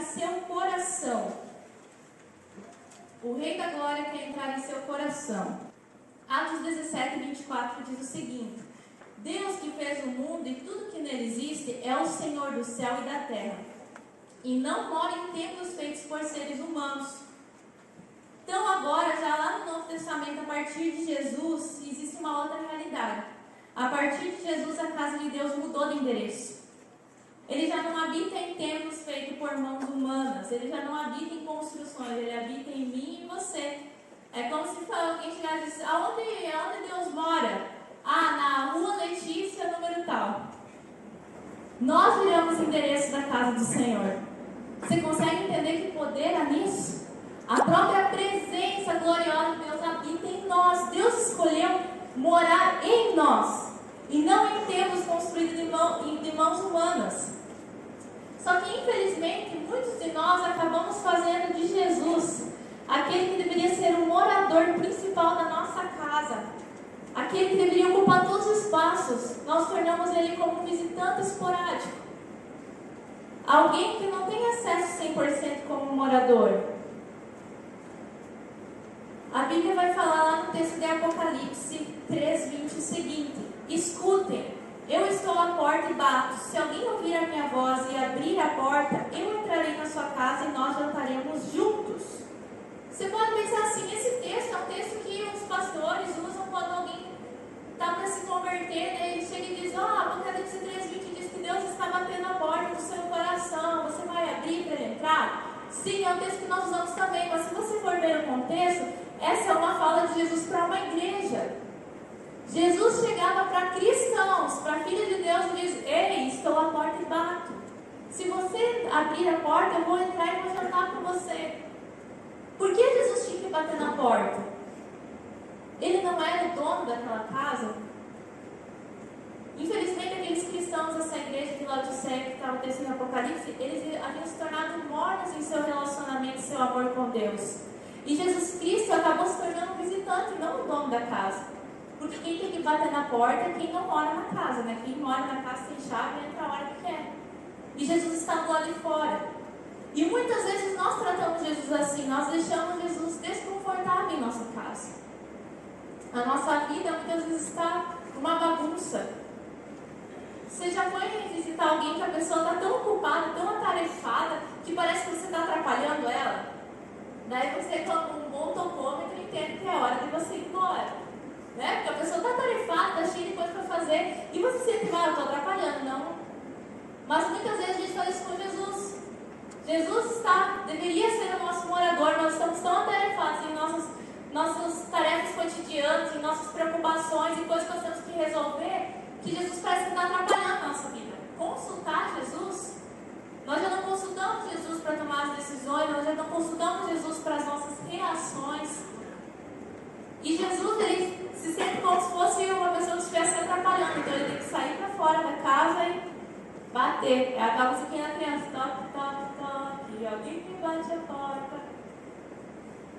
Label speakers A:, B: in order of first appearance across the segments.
A: seu coração. O Rei da Glória quer entrar em seu coração. Atos 17, 24 diz o seguinte: Deus que fez o mundo e tudo que nele existe é o Senhor do céu e da terra, e não mora em templos feitos por seres humanos. Então agora, já lá no Novo Testamento, a partir de Jesus, existe uma outra realidade. A partir de Jesus, a casa de Deus mudou de endereço. Ele já não habita em templos feitos por mãos humanas. Ele já não habita em construções. Ele habita em mim e em você. É como se alguém chegasse e disse: aonde Deus mora? Ah, na rua Letícia, número tal. Nós viramos o endereço da casa do Senhor. Você consegue entender que poder há nisso? A própria presença gloriosa de Deus habita em nós. Deus escolheu morar em nós e não em templos construídos de mãos humanas. Só que, infelizmente, muitos de nós acabamos fazendo de Jesus aquele que deveria ser o morador principal da nossa casa, aquele que deveria ocupar todos os espaços. Nós tornamos ele como um visitante esporádico, alguém que não tem acesso 100% como morador. A Bíblia vai falar lá no texto de Apocalipse 3:20 o seguinte: escutem, eu estou à porta e bato. Se alguém ouvir a minha voz e abrir a porta, eu entrarei na sua casa e nós jantaremos juntos. Você pode pensar assim: esse texto é um texto que os pastores usam quando alguém está para se converter, né? Ele chega e diz: Apocalipse 3:20 diz que Deus está batendo a porta do seu coração, você vai abrir para ele entrar? Sim, é um texto que nós usamos também, mas se você for ver o contexto, essa é uma fala de Jesus para uma igreja. Jesus chegava para cristãos, para filhos de Deus, e diz: ei, estou à porta e bato. Se você abrir a porta, eu vou entrar e vou jantar com você. Por que Jesus tinha que bater na porta? Ele não era o dono daquela casa? Infelizmente, aqueles cristãos dessa igreja de Laodiceia, que está no texto do Apocalipse, eles haviam se tornado mornos em seu relacionamento, seu amor com Deus. E Jesus Cristo acabou se tornando um visitante, não o dono da casa. Porque quem tem que bater na porta é quem não mora na casa, né? Quem mora na casa tem chave e entra a hora que quer. E Jesus está do lado de fora. E muitas vezes nós tratamos Jesus assim, nós deixamos Jesus desconfortável em nossa casa. A nossa vida muitas vezes está uma bagunça. Você já foi visitar alguém que a pessoa está tão ocupada, tão atarefada, que parece que você está atrapalhando ela? Daí você, como um bom tocômetro, entende que é hora de você ir embora. Né? Porque a pessoa está atarefada, está cheia de coisa para fazer, e você sempre vai: eu estou atrapalhando, não. Mas muitas vezes a gente faz isso com Jesus. Jesus deveria ser o nosso morador. Nós estamos tão atarefados em nossas tarefas cotidianas, em nossas preocupações, em coisas que nós temos que resolver, que Jesus parece que está atrapalhando a nossa vida. Consultar Jesus, nós já não consultamos Jesus para tomar as decisões, nós já não consultamos Jesus para as nossas reações. E Jesus, ele se sente como se fosse uma pessoa que estivesse atrapalhando. Então ele tem que sair para fora da casa e bater. É aquela musiquinha da criança: toque, toque, toque, alguém que bate a porta.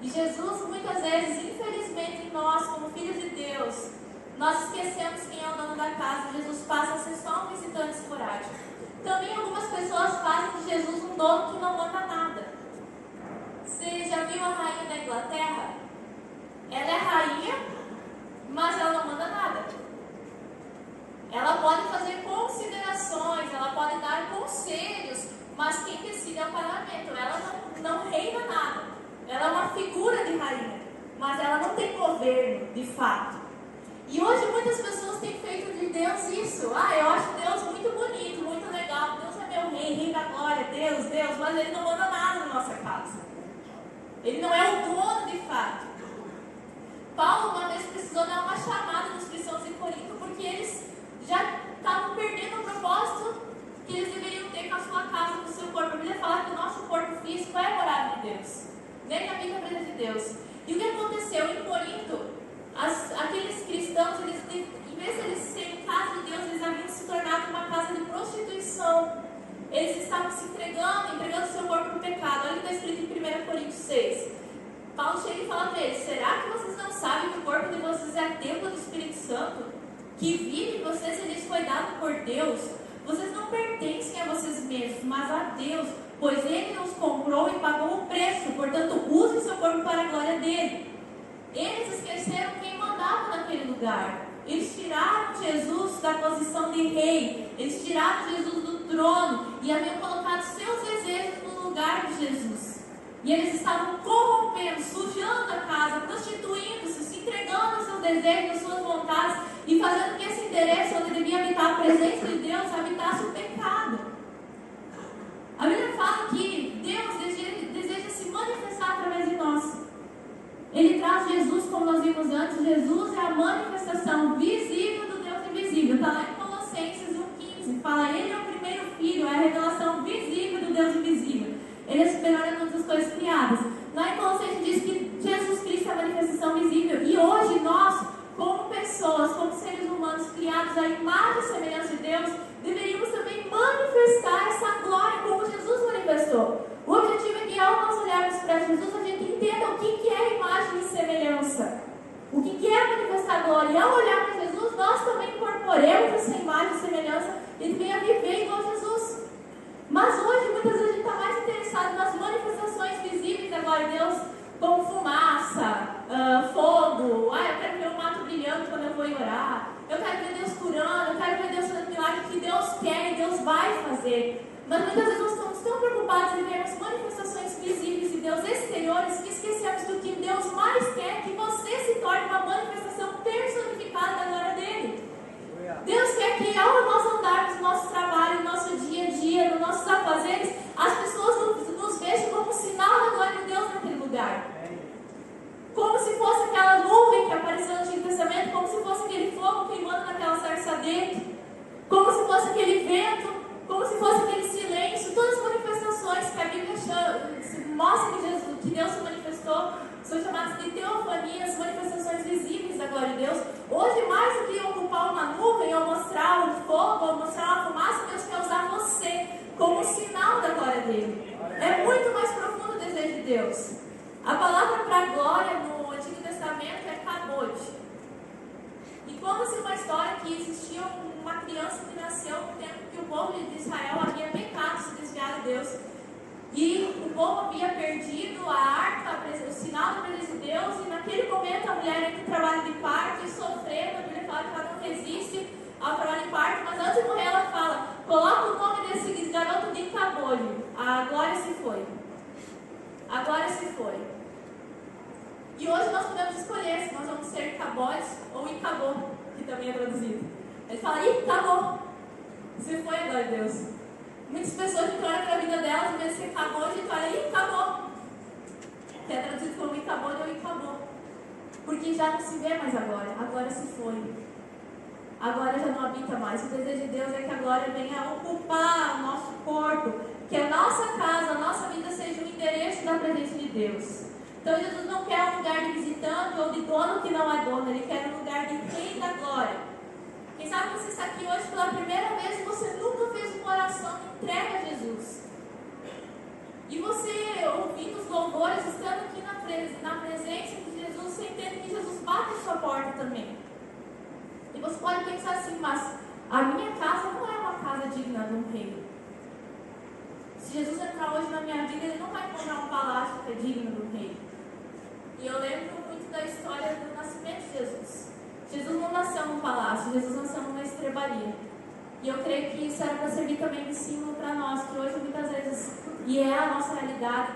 A: E Jesus, muitas vezes, infelizmente, nós, como filhos de Deus, nós esquecemos quem é o dono da casa. Jesus passa a ser só um visitante esporádico. Também algumas pessoas fazem de Jesus um dono que não manda nada. Você já viu a rainha da Inglaterra? Ela é rainha, mas ela não manda nada. Ela pode fazer considerações, ela pode dar conselhos, mas quem decide é o parlamento. Ela não reina nada. Ela é uma figura de rainha, mas ela não tem governo, de fato. E hoje muitas pessoas têm feito de Deus isso. Eu acho Deus muito bonito, muito legal. Deus é meu rei, rei da glória, Deus, mas ele não manda nada na nossa casa. Ele não é o dono de fato. Paulo uma vez precisou dar uma chamada nos cristãos de Corinto, porque eles já estavam perdendo o propósito que eles deveriam ter com a sua casa, com o seu corpo. A Bíblia fala que o nosso corpo físico é morada de Deus, nem habita a presença de Deus. E o que aconteceu em Corinto? Aqueles cristãos, em vez de eles serem casa de Deus, eles haviam se tornado uma casa de prostituição. Eles estavam se entregando seu corpo para o pecado. Olha o que está escrito em 1 Coríntios 6. Paulo chega e fala para eles: será que vocês não sabem que o corpo de vocês é templo do Espírito Santo, que vive em vocês e lhes foi dado por Deus? Vocês não pertencem a vocês mesmos, mas a Deus, pois Ele os lugar. Eles tiraram Jesus da posição de rei. Eles tiraram Jesus do trono e haviam colocado seus desejos no lugar de Jesus. E eles estavam corrompendo, sujando a casa, prostituindo-se, se entregando aos seus desejos, às suas vontades e fazendo que esse interesse, onde devia habitar a presença de Deus, habitasse o pecado. A Bíblia fala que Deus deseja se manifestar através de nós. Ele traz Jesus, como nós vimos antes. Jesus é a manifestação visível do Deus invisível. Está lá em Colossenses 1,15. Fala, Ele é o primeiro filho, é a revelação visível do Deus invisível. Ele é superior a todas as coisas criadas. Lá em Colossenses diz que Jesus Cristo é a manifestação visível. E hoje nós, como pessoas, como seres humanos criados à imagem e semelhança de Deus, deveríamos também manifestar essa glória como Jesus manifestou. O objetivo é que ao nós olharmos para Jesus, a gente entenda o que é imagem e semelhança. O que é manifestar glória. E ao olhar para Jesus, nós também incorporemos essa imagem e semelhança e venha viver igual a Jesus. Mas hoje, muitas vezes, a gente está mais interessado nas manifestações visíveis da glória de Deus, como fumaça, fogo. Eu quero ver o mato brilhando quando eu vou orar. Eu quero ver Deus curando, eu quero ver Deus fazendo milagre que Deus quer e Deus vai fazer. Mas muitas vezes nós estamos tão preocupados em vermos manifestações visíveis de Deus exteriores que esquecemos do que Deus mais quer, que você se torne uma manifestação personificada da glória dele. Deus quer que ao nós andarmos no nosso trabalho, no nosso dia a dia, nos nossos afazeres, as pessoas nos vejam como um sinal da glória de Deus naquele lugar. Como se fosse aquela nuvem que apareceu no Antigo Testamento, como se fosse aquele fogo queimando naquela sarça ardente, como se fosse aquele vento, como se fosse aquele silêncio. Todas as manifestações que a Bíblia mostra que Deus se manifestou são chamadas de teofanias, manifestações visíveis da glória de Deus. Hoje, mais do que ocupar uma nuvem, ou mostrar um fogo, ou mostrar uma fumaça, Deus quer usar você como sinal da glória dele. É muito mais profundo o desejo de Deus. A palavra para glória no Antigo Testamento é kabod. E conta-se uma história que existia uma criança que nasceu no tempo que o povo de Israel havia pecado, se desviado de Deus. E o povo havia perdido a arca, o sinal da presença de Deus. E naquele momento a mulher entra em trabalho de parto e sofrendo. A Bíblia fala que ela não resiste ao trabalho de parto. Mas antes de morrer ela fala, coloca o nome desse garoto de Kabod. A glória se foi. A glória se foi. E hoje nós podemos escolher se nós vamos ser Kabod ou Icabô, que também é traduzido. Ele fala, acabou. Se foi a glória de Deus. Muitas pessoas que olham para a vida delas, em vez de ser Kabod, a gente olha, acabou. Que é traduzido como Icabod ou Icabô. Porque já não se vê mais a glória se foi. A glória já não habita mais. O desejo de Deus é que a glória venha ocupar o nosso corpo, que a nossa casa, a nossa vida seja um endereço da presença de Deus. Então Jesus não quer um lugar de visitante ou de dono que não é dono, Ele quer um lugar de rei da glória. Quem sabe você está aqui hoje pela primeira vez e você nunca fez uma oração entregue a Jesus. E você, ouvindo os louvores, estando aqui na presença de Jesus, você entende que Jesus bate a sua porta também. E você pode pensar assim, mas a minha casa não é uma casa digna de um rei. Se Jesus entrar hoje na minha vida, Ele não vai encontrar um palácio que é digno de um rei. E eu lembro muito da história do nascimento de Jesus. Jesus não nasceu num palácio, Jesus nasceu numa estrebaria. E eu creio que isso era para servir também de símbolo para nós, que hoje muitas vezes, e é a nossa realidade,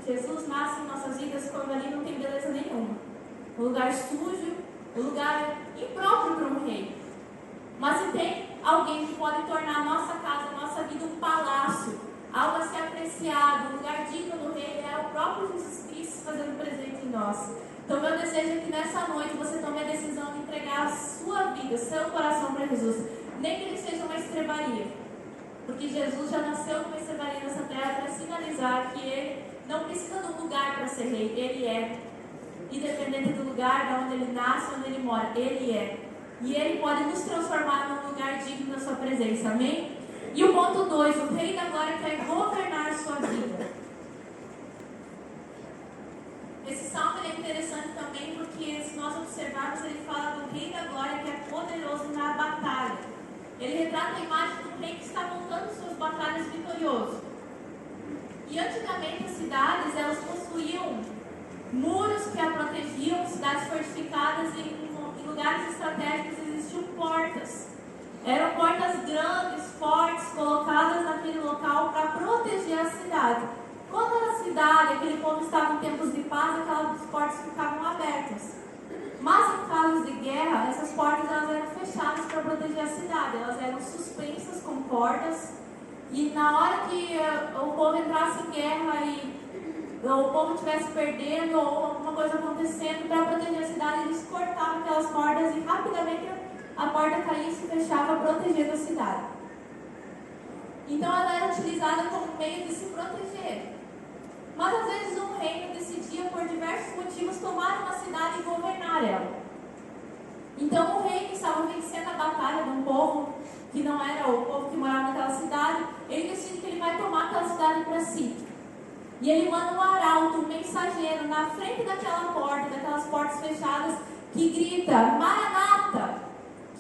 A: Jesus nasce em nossas vidas quando ali não tem beleza nenhuma. Um lugar sujo, um lugar impróprio para um rei. Mas se tem alguém que pode tornar a nossa casa, a nossa vida um palácio, algo a ser apreciado, um lugar digno do rei, é o próprio Jesus Cristo fazendo presente em nós. Então meu desejo é que nessa noite você tome a decisão de entregar a sua vida, seu coração para Jesus. Nem que ele seja uma estrebaria. Porque Jesus já nasceu numa estrebaria nessa terra para sinalizar que ele não precisa de um lugar para ser rei. Ele é. Independente do lugar de onde ele nasce, onde ele mora. Ele é. E ele pode nos transformar num lugar digno da sua presença. Amém? E o ponto 2, o Rei da Glória quer governar a sua vida. Esse salmo é interessante também porque, se nós observarmos, ele fala do Rei da Glória que é poderoso na batalha. Ele retrata a imagem do rei que está montando suas batalhas vitorioso. E antigamente as cidades, elas possuíam muros que a protegiam, cidades fortificadas em lugares estratégicos existiam portas. Eram portas grandes, fortes, colocadas naquele local para proteger a cidade. Quando a cidade, aquele povo estava em tempos de paz, aquelas portas ficavam abertas. Mas em casos de guerra, essas portas elas eram fechadas para proteger a cidade. Elas eram suspensas com cordas. E na hora que o povo entrasse em guerra e o povo estivesse perdendo ou alguma coisa acontecendo, para proteger a cidade, eles cortavam aquelas cordas e rapidamente a porta caía e se fechava, protegendo a cidade. Então ela era utilizada como meio de se proteger. Mas às vezes um reino decidia, por diversos motivos, tomar uma cidade e governar ela. Então o rei que estava vencendo a batalha de um povo que não era o povo que morava naquela cidade, ele decide que ele vai tomar aquela cidade para si. E ele manda um arauto, um mensageiro, na frente daquela porta, daquelas portas fechadas, que grita: Maranata,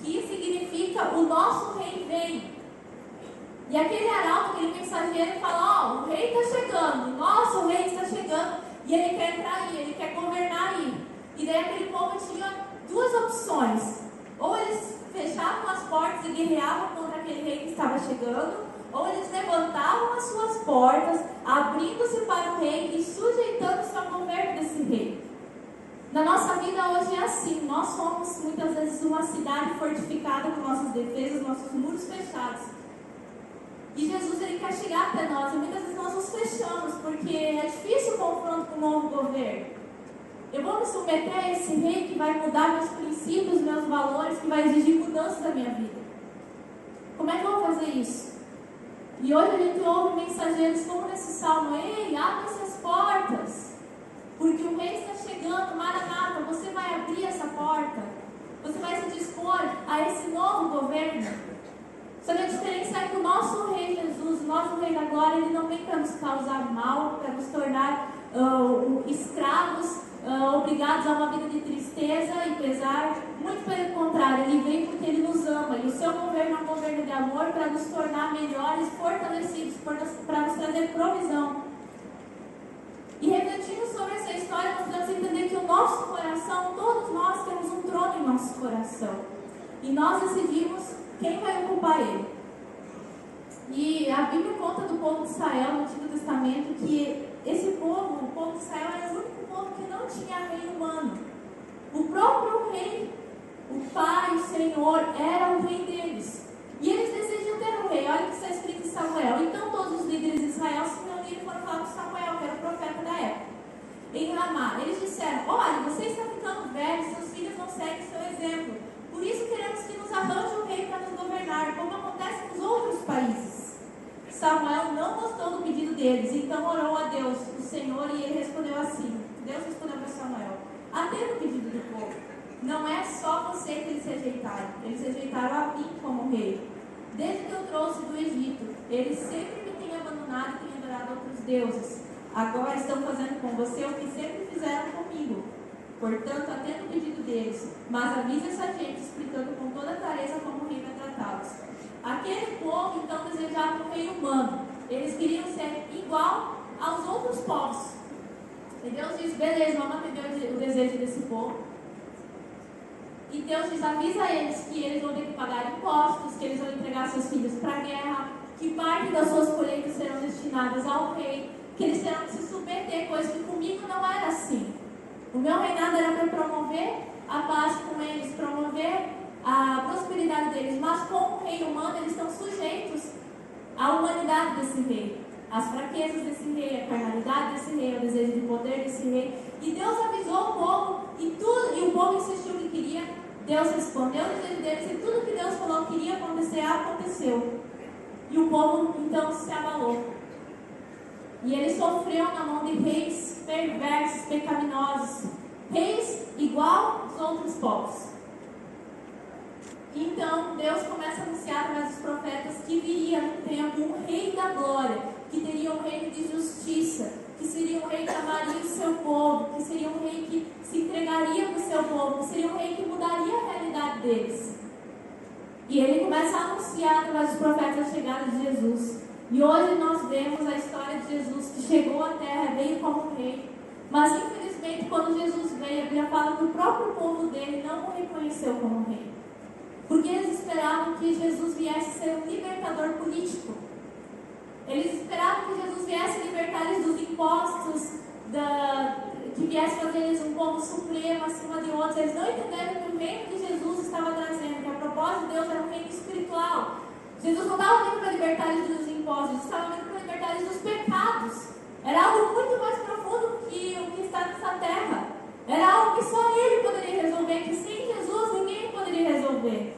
A: que significa o nosso rei vem. E aquele arauto, aquele mensageiro fala: ó, o rei está chegando, nosso rei está chegando, e ele quer entrar aí, ele quer governar aí. E daí aquele povo tinha duas opções: ou eles fechavam as portas e guerreavam contra aquele rei que estava chegando, ou eles levantavam as suas portas, abrindo-se para o rei e sujeitando-se ao governo desse rei. Na nossa vida hoje é assim. Nós somos muitas vezes uma cidade fortificada com nossas defesas, nossos muros fechados. E Jesus ele quer chegar até nós, e muitas vezes nós nos fechamos, porque é difícil o confronto com o novo governo. Eu vou me submeter a esse rei que vai mudar meus princípios, meus valores, que vai exigir mudança da minha vida. Como é que eu vou fazer isso? E hoje a gente ouve mensageiros como nesse salmo: ei, abre-se as portas, porque o rei está chegando, Maranata, você vai abrir essa porta, você vai se dispor a esse novo governo. Só que a diferença é que o nosso rei Jesus, o nosso rei da glória, ele não vem para nos causar mal, para nos tornar escravos, obrigados a uma vida de tristeza e pesar. Muito pelo contrário, ele vem porque ele nos ama, e o seu governo é um governo de amor para nos tornar melhores, fortalecidos, para nos trazer provisão. E refletindo sobre essa história, nós podemos entender que o nosso coração, todos nós temos um trono em nosso coração, e nós decidimos quem vai ocupar ele. E a Bíblia conta do povo de Israel no Antigo Testamento que esse povo, o povo de Israel, era o único povo que não tinha rei humano. O próprio rei, o Pai, o Senhor, era o rei deles. E eles desejam ter um rei. Olha o que está escrito em Samuel. Então todos os líderes de Israel se reuniram e foram falar com Samuel, que era o profeta da época, em Ramá. Eles disseram: olha, você está ficando velho, seus filhos não seguem seu exemplo. Por isso queremos que nos arranje um rei para nos governar, como acontece nos outros países. Samuel não gostou do pedido deles, então orou a Deus, o Senhor, e ele respondeu assim. Deus respondeu para Samuel: atenda o pedido do povo. Não é só você que eles rejeitaram a mim como rei. Desde que eu trouxe do Egito, eles sempre me têm abandonado e têm adorado outros deuses. Agora estão fazendo com você o que sempre fizeram comigo. Portanto, atenda o pedido deles, mas avise essa gente, explicando com toda clareza como o rei vai tratá-los. Aquele povo, então, desejava um rei humano. Eles queriam ser igual aos outros povos. E Deus diz: beleza, vamos atender o desejo desse povo. E Deus diz: avisa eles que eles vão ter que pagar impostos, que eles vão entregar seus filhos para a guerra, que parte das suas colheitas serão destinadas ao rei, que eles terão que se submeter, coisa que comigo não era assim. O meu reinado era para promover a paz com eles, promover a prosperidade deles, mas como o rei humano, eles estão sujeitos à humanidade desse rei, às fraquezas desse rei, à carnalidade desse rei, ao desejo de poder desse rei. E Deus avisou o povo, e o povo insistiu que queria. Deus respondeu o desejo deles, e tudo que Deus falou que iria acontecer, aconteceu. E o povo então se abalou. E ele sofreu na mão de reis perversos, pecaminosos, reis igual aos outros povos. Então Deus começa a anunciar através dos profetas que viria no tempo um rei da glória, que teria um reino de justiça, que seria um rei que amaria o seu povo, que seria um rei que se entregaria para o seu povo, que seria um rei que mudaria a realidade deles. E ele começa a anunciar através dos profetas a chegada de Jesus. E hoje nós vemos a história de Jesus, que chegou à terra, veio como rei, mas infelizmente que quando Jesus veio, a Bíblia fala que o próprio povo dele não o reconheceu como rei. Porque eles esperavam que Jesus viesse ser um libertador político. Eles esperavam que Jesus viesse libertar eles dos impostos, que viesse fazer eles um povo supremo acima de outros. Eles não entenderam que o reino que Jesus estava trazendo, que a propósito de Deus era um reino espiritual. Jesus não estava vindo para libertar eles dos impostos, Jesus estava vindo para libertar eles dos pecados. Era algo muito mais profundo que o que está nessa terra. Era algo que só Ele poderia resolver, que sem Jesus ninguém poderia resolver.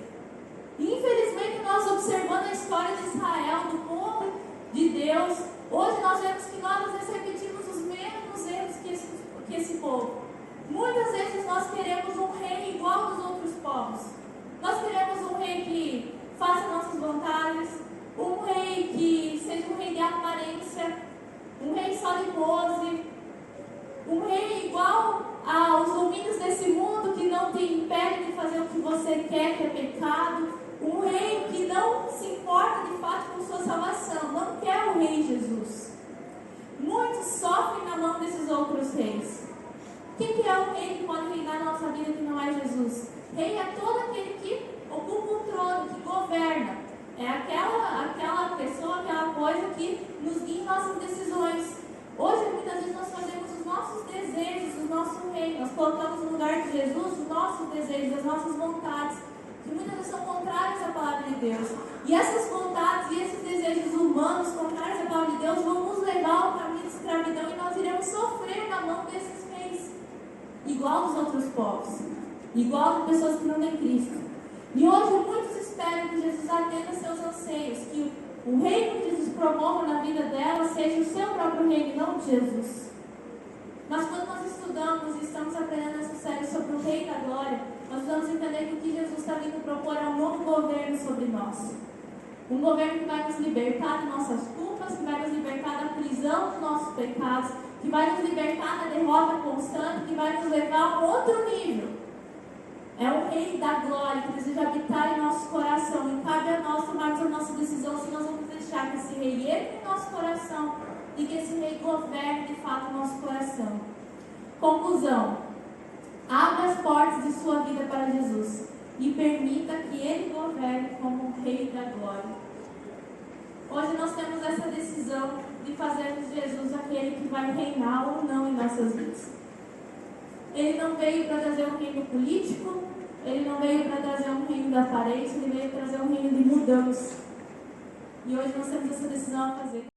A: E infelizmente nós observando a história de Israel, do povo de Deus, hoje nós vemos que nós às vezes repetimos os mesmos erros que esse povo. Muitas vezes nós queremos um rei igual aos outros povos. Nós queremos um rei que faça nossas vontades, um rei que seja um rei de aparência, um rei só de pose, um rei igual aos domínios desse mundo que não te impede de fazer o que você quer, que é pecado, um rei que não se importa de fato com sua salvação, não quer o rei Jesus. Muitos sofrem na mão desses outros reis. Quem que é o rei que pode reinar na nossa vida que não é Jesus? Rei é todo aquele que ocupa o trono, que governa. É aquela pessoa, aquela coisa que nos guia em nossas decisões. Hoje, muitas vezes, nós fazemos os nossos desejos, o nosso rei. Nós colocamos no lugar de Jesus os nossos desejos, as nossas vontades, que muitas vezes são contrárias à palavra de Deus. E essas vontades e esses desejos humanos contrários à palavra de Deus vão nos levar ao caminho de escravidão e nós iremos sofrer na mão desses reis, igual aos outros povos, igual a pessoas que não têm Cristo. E hoje muitos esperam que Jesus atenda seus anseios, que o reino que Jesus promova na vida dela seja o seu próprio reino, não de Jesus. Mas quando nós estudamos e estamos aprendendo essa série sobre o Rei da Glória, nós vamos entender que o que Jesus está vindo propor é um novo governo sobre nós. Um governo que vai nos libertar de nossas culpas, que vai nos libertar da prisão dos nossos pecados, que vai nos libertar da derrota constante, que vai nos levar a um outro nível. É o Rei da Glória que deseja habitar em nosso coração. E cabe a nós tomarmos a nossa decisão se nós vamos deixar que esse Rei entre em nosso coração e que esse Rei governe de fato o nosso coração. Conclusão. Abra as portas de sua vida para Jesus e permita que Ele governe como o Rei da Glória. Hoje nós temos essa decisão de fazermos Jesus aquele que vai reinar ou não em nossas vidas. Ele não veio para trazer um reino político, Ele não veio para trazer um reino da aparência, Ele veio trazer um reino de mudança. E hoje nós temos essa decisão a fazer.